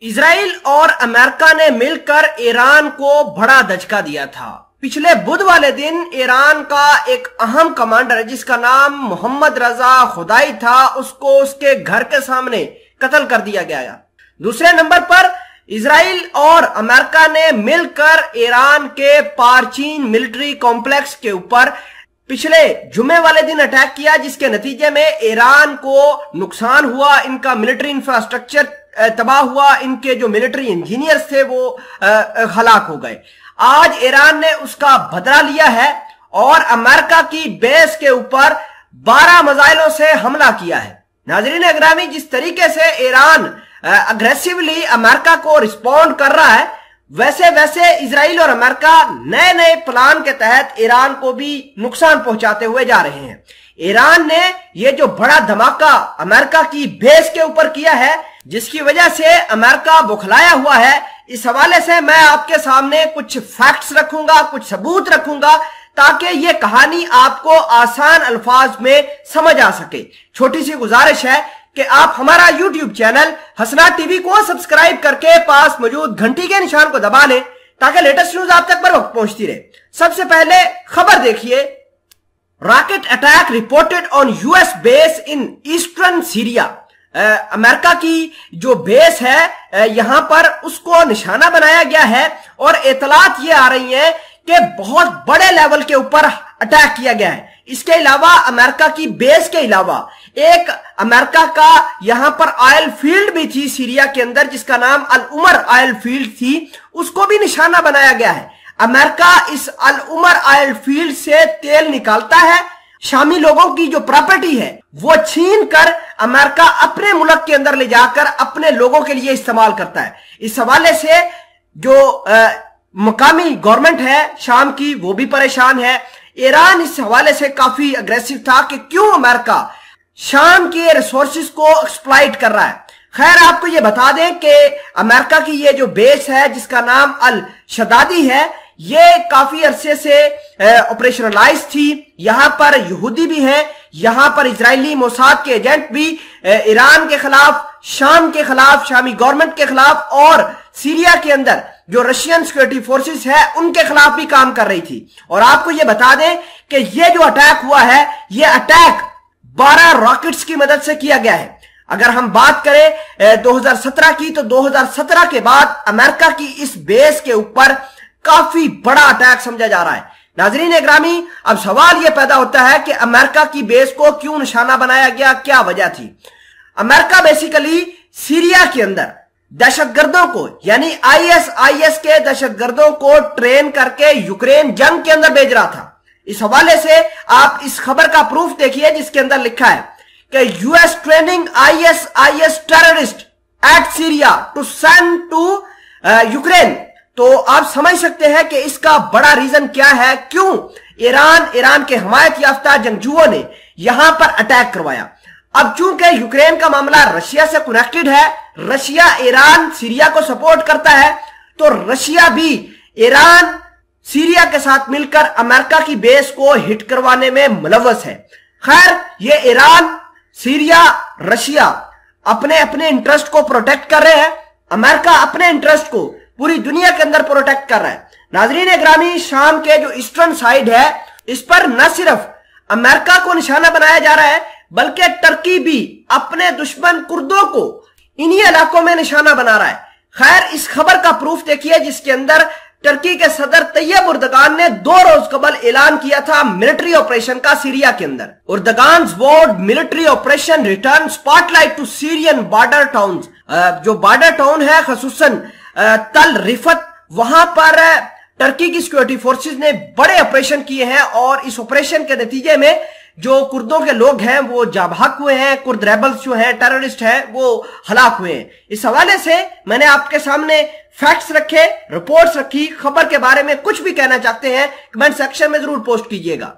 Israel और America ने मिलकर ईरान को बड़ा दचका दिया था। पिछले बुध वाले दिन ईरान का एक अहम कमांडर है जिसका नाम मोहम्मद रजा खुदाई था, उसको उसके घर के सामने कत्ल कर दिया गया। दूसरे नंबर पर इजराइल और अमेरिका ने मिलकर ईरान के पारचीन मिलिट्री कॉम्प्लेक्स के ऊपर पिछले जुमे वाले दिन अटैक किया, जिसके नतीजे में ईरान को नुकसान हुआ, इनका मिलिट्री इंफ्रास्ट्रक्चर तबाह हुआ, इनके जो मिलिट्री इंजीनियर्स थे वो हलाक हो गए। आज ईरान ने उसका बदला लिया है और अमेरिका की बेस के ऊपर 12 मिसाइलों से हमला किया है। नाजरीन अग्रामी, जिस तरीके से ईरान अग्रेसिवली अमेरिका को रिस्पॉन्ड कर रहा है, वैसे वैसे इजराइल और अमेरिका नए नए प्लान के तहत ईरान को भी नुकसान पहुंचाते हुए जा रहे हैं। ईरान ने ये जो बड़ा धमाका अमेरिका की बेस के ऊपर किया है, जिसकी वजह से अमेरिका बुखलाया हुआ है, इस हवाले से मैं आपके सामने कुछ फैक्ट्स रखूंगा, कुछ सबूत रखूंगा, ताकि ये कहानी आपको आसान अल्फाज में समझ आ सके। छोटी सी गुजारिश है कि आप हमारा YouTube चैनल हसनात टीवी को सब्सक्राइब करके पास मौजूद घंटी के निशान को दबा लें ताकि लेटेस्ट न्यूज आप तक बर वक्त पहुंचती रहे। सबसे पहले खबर देखिए। Rocket attack reported on US base in eastern Syria. America की जो बेस है यहां पर उसको निशाना बनाया गया है और इतलात ये आ रही है कि बहुत बड़े लेवल के ऊपर अटैक किया गया है। इसके अलावा अमेरिका की बेस के अलावा एक अमेरिका का यहां पर ऑयल फील्ड भी थी सीरिया के अंदर, जिसका नाम अल उमर ऑयल फील्ड थी, उसको भी निशाना बनाया गया है। अमेरिका इस अल उमर ऑयल फील्ड से तेल निकालता है, शामी लोगों की जो प्रॉपर्टी है वो छीन कर अमेरिका अपने मुल्क के अंदर ले जाकर अपने लोगों के लिए इस्तेमाल करता है। इस हवाले से जो मकामी गवर्नमेंट है शाम की, वो भी परेशान है। ईरान इस हवाले से काफी अग्रेसिव था कि क्यों अमेरिका शाम के रिसोर्सेज को एक्सप्लॉइट कर रहा है। खैर, आपको ये बता दें कि अमेरिका की ये जो बेस है जिसका नाम अल शदादी है, ये काफी अरसे से ऑपरेशनलाइज थी। यहां पर यहूदी भी हैं, यहां पर इजरायली मोसाद के एजेंट भी ईरान के खिलाफ, शाम के खिलाफ, शामी गवर्नमेंट के खिलाफ और सीरिया के अंदर जो रशियन सिक्योरिटी फोर्सेस है उनके खिलाफ भी काम कर रही थी। और आपको ये बता दें कि ये जो अटैक हुआ है, ये अटैक 12 रॉकेट्स की मदद से किया गया है। अगर हम बात करें 2017 की, तो 2017 के बाद अमेरिका की इस बेस के ऊपर काफी बड़ा अटैक समझा जा रहा है। नाजरीन इकरामी, अब सवाल यह पैदा होता है कि अमेरिका की बेस को क्यों निशाना बनाया गया, क्या वजह थी। अमेरिका बेसिकली सीरिया के अंदर दहशतगर्दों को, यानी आईएस के दहशतगर्दों को ट्रेन करके यूक्रेन जंग के अंदर भेज रहा था। इस हवाले से आप इस खबर का प्रूफ देखिए जिसके अंदर लिखा है कि US training IS terrorist at Syria to send to Ukraine. तो आप समझ सकते हैं कि इसका बड़ा रीजन क्या है, क्यों ईरान के हमायत याफ्ता जंगजुओं ने यहां पर अटैक करवाया। अब चूंकि यूक्रेन का मामला रशिया से कनेक्टेड है, रशिया ईरान सीरिया को सपोर्ट करता है, तो रशिया भी ईरान सीरिया के साथ मिलकर अमेरिका की बेस को हिट करवाने में मुलव्वस है। खैर, ये ईरान, सीरिया, रशिया अपने अपने इंटरेस्ट को प्रोटेक्ट कर रहे हैं, अमेरिका अपने इंटरेस्ट को पूरी दुनिया के अंदर प्रोटेक्ट कर रहा है। नाजरीन ग्रामी, शाम के जो ईस्टर्न साइड है, इस पर न सिर्फ अमेरिका को निशाना बनाया जा रहा है, बल्कि टर्की भी अपने दुश्मन कुर्दों को इन्हीं इलाकों में निशाना बना रहा है। खैर, इस खबर का प्रूफ देखिए जिसके अंदर टर्की के सदर तैयब उर्दगान ने 2 रोज कबल ऐलान किया था मिलिट्री ऑपरेशन का सीरिया के अंदर। Erdogan's word military operation return spotlight to Syrian border towns. जो बॉर्डर टाउन है खसूसन तल रिफत, वहां पर टर्की की सिक्योरिटी फोर्सेस ने बड़े ऑपरेशन किए हैं और इस ऑपरेशन के नतीजे में जो कुर्दों के लोग हैं वो जाबाक हुए हैं, कुर्द रेबल्स जो हैं, टेररिस्ट हैं, वो हलाक हुए हैं। इस हवाले से मैंने आपके सामने फैक्ट्स रखे, रिपोर्ट्स रखी। खबर के बारे में कुछ भी कहना चाहते हैं कमेंट सेक्शन में जरूर पोस्ट कीजिएगा।